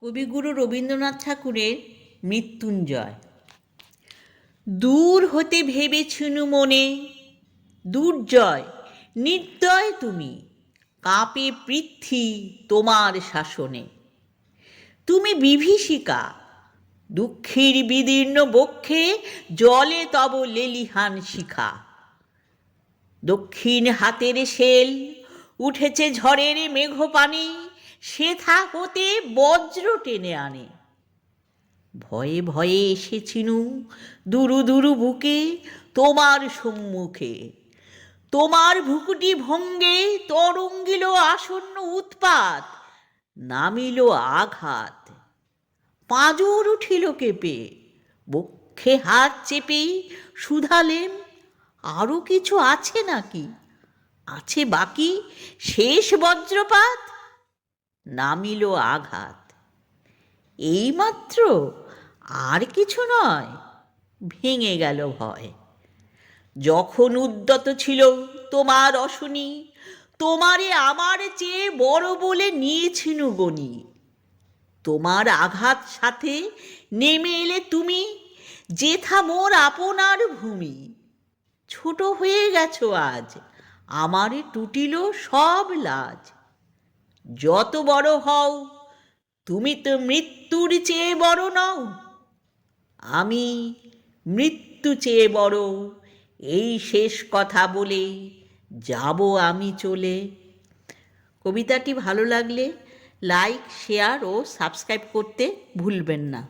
কবিগুরু রবীন্দ্রনাথ ঠাকুরের মৃত্যুঞ্জয়। দূর হতে ভেবেছিনু মনে, দুর্জয় নির্দয় তুমি, কাঁপে পৃথ্বী তোমার শাসনে। তুমি বিভীষিকা, দুঃখীর বিদীর্ণ বক্ষে জলে তব লেলিহান শিখা। দক্ষিণ হাতের শেল উঠেছে ঝড়ের মেঘপানি, সেথা হতে বজ্র টেনে আনে। ভয়ে ভয়ে এসেছিনু দুরু দুরু বুকে তোমার সম্মুখে। তোমার ভুকুটি ভঙ্গে তরঙ্গিল আসন্ন উৎপাত, নামিল আঘাত। পাঁজর উঠিল কেঁপে, বক্ষে হাত চেপে শুধালেন, আরো কিছু আছে নাকি? আছে বাকি শেষ বজ্রপাত? নামিল আঘাত। এইমাত্র, আর কিছু নয়? ভেঙে গেল ভয়। যখন উদ্যত ছিল তোমার অশনি, তোমারে আমার চেয়ে বড় বলে নিয়েছিনু গনি। তোমার আঘাত সাথে নেমে এলে তুমি, যেথা মোর আপনার ভূমি। ছোট হয়ে গেছো আজ, আমারে টুটিল সব লাজ। যত বড় হও, তুমি তো মৃত্যুর চেয়ে বড় নও। আমি মৃত্যু চেয়ে বড়, এই শেষ কথা বলে যাব আমি চলে। কবিতাটি ভালো লাগলে লাইক, শেয়ার ও সাবস্ক্রাইব করতে ভুলবেন না।